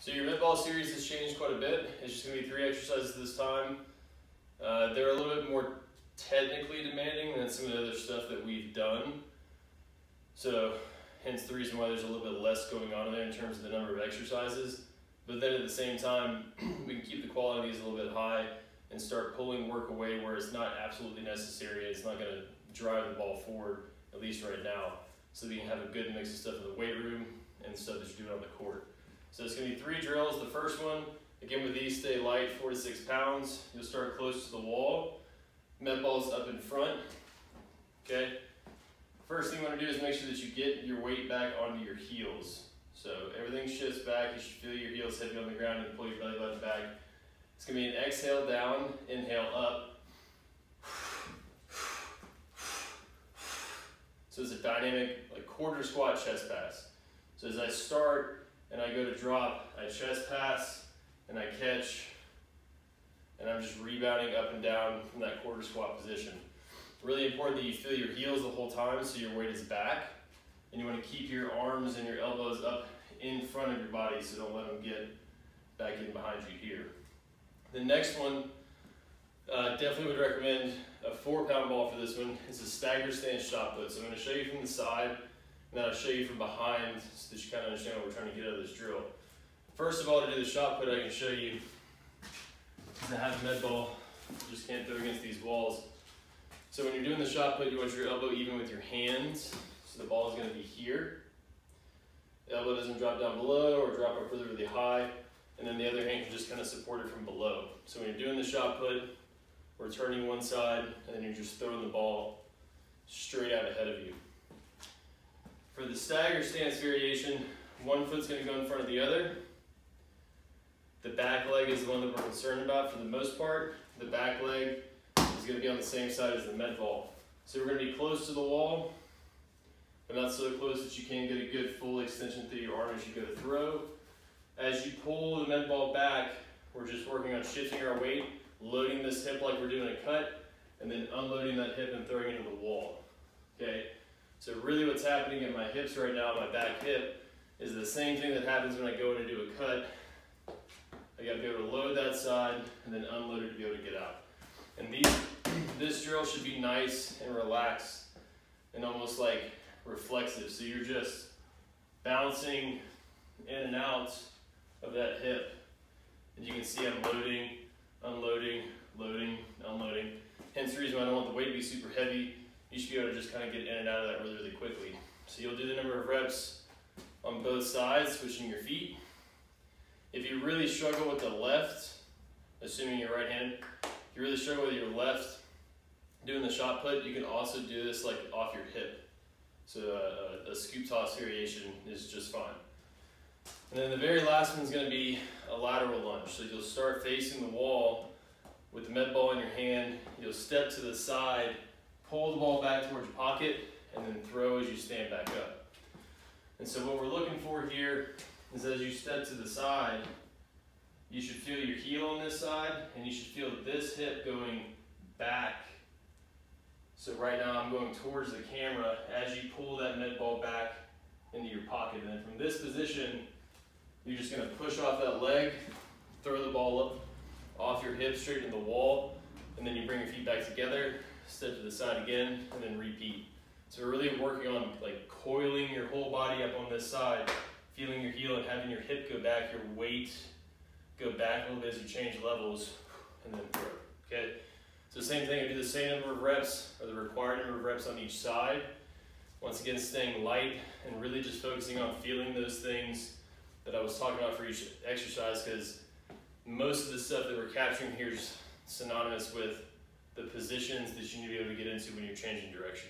So your med ball series has changed quite a bit. It's just going to be 3 exercises this time. They're a little bit more technically demanding than some of the other stuff that we've done. So hence the reason why there's a little bit less going on in there in terms of the number of exercises. But then at the same time, we can keep the quality of these a little bit high and start pulling work away where it's not absolutely necessary. It's not going to drive the ball forward, at least right now. So that you can have a good mix of stuff in the weight room and stuff that you're doing on the court. So it's going to be 3 drills. The first one, again with these, stay light, 4 to 6 pounds. You'll start close to the wall. Med ball's up in front. Okay. First thing you want to do is make sure that you get your weight back onto your heels. So everything shifts back. You should feel your heels heavy on the ground and pull your belly button back. It's going to be an exhale down, inhale up. So it's a dynamic, like quarter squat chest pass. So as I start and I go to drop, I chest pass and I catch, and I'm just rebounding up and down from that quarter squat position. Really important that you feel your heels the whole time so your weight is back, and you want to keep your arms and your elbows up in front of your body, so don't let them get back in behind you here. The next one, definitely would recommend a 4-pound ball for this one. It's a stagger stance shot put. So I'm going to show you from the side, and then I'll show you from behind so that you kind of understand what we're trying to get out of this drill. First of all, to do the shot put, I can show you is to have a med ball. You just can't throw against these walls. So when you're doing the shot put, you want your elbow even with your hands. So the ball is going to be here. The elbow doesn't drop down below or drop up really, really high. And then the other hand can just kind of support it from below. So when you're doing the shot put, we're turning one side, and then you're just throwing the ball straight out ahead of you. For the stagger stance variation, one foot's going to go in front of the other. The back leg is the one that we're concerned about for the most part. The back leg is going to be on the same side as the med ball. So we're going to be close to the wall, but not so close that you can't get a good full extension through your arm as you go to throw. As you pull the med ball back, we're just working on shifting our weight, loading this hip like we're doing a cut, and then unloading that hip and throwing it into the wall. Okay? So really what's happening in my hips right now, my back hip, is the same thing that happens when I go in to do a cut. I gotta be able to load that side and then unload it to be able to get out. And this drill should be nice and relaxed and almost like reflexive. So you're just bouncing in and out of that hip. And you can see I'm loading, unloading, loading, unloading. Hence the reason why I don't want the weight to be super heavy. You should be able to just kind of get in and out of that really, really quickly. So you'll do the number of reps on both sides, switching your feet. If you really struggle with the left, assuming you're right-handed, if you really struggle with your left, doing the shot put, you can also do this like off your hip. So a scoop toss variation is just fine. And then the very last one is going to be a lateral lunge. So you'll start facing the wall with the med ball in your hand. You'll step to the side, pull the ball back towards your pocket, and then throw as you stand back up. And so what we're looking for here is as you step to the side, you should feel your heel on this side, and you should feel this hip going back. So right now I'm going towards the camera as you pull that med ball back into your pocket. And then from this position, you're just going to push off that leg, throw the ball up off your hip straight into the wall, and then you bring your feet back together, step to the side again, and then repeat. So we're really working on like coiling your whole body up on this side, feeling your heel and having your hip go back, your weight go back a little bit as you change levels, and then throw. Okay? So same thing, I do the same number of reps, or the required number of reps on each side. Once again, staying light and really just focusing on feeling those things that I was talking about for each exercise, because most of the stuff that we're capturing here is synonymous with the positions that you need to be able to get into when you're changing direction.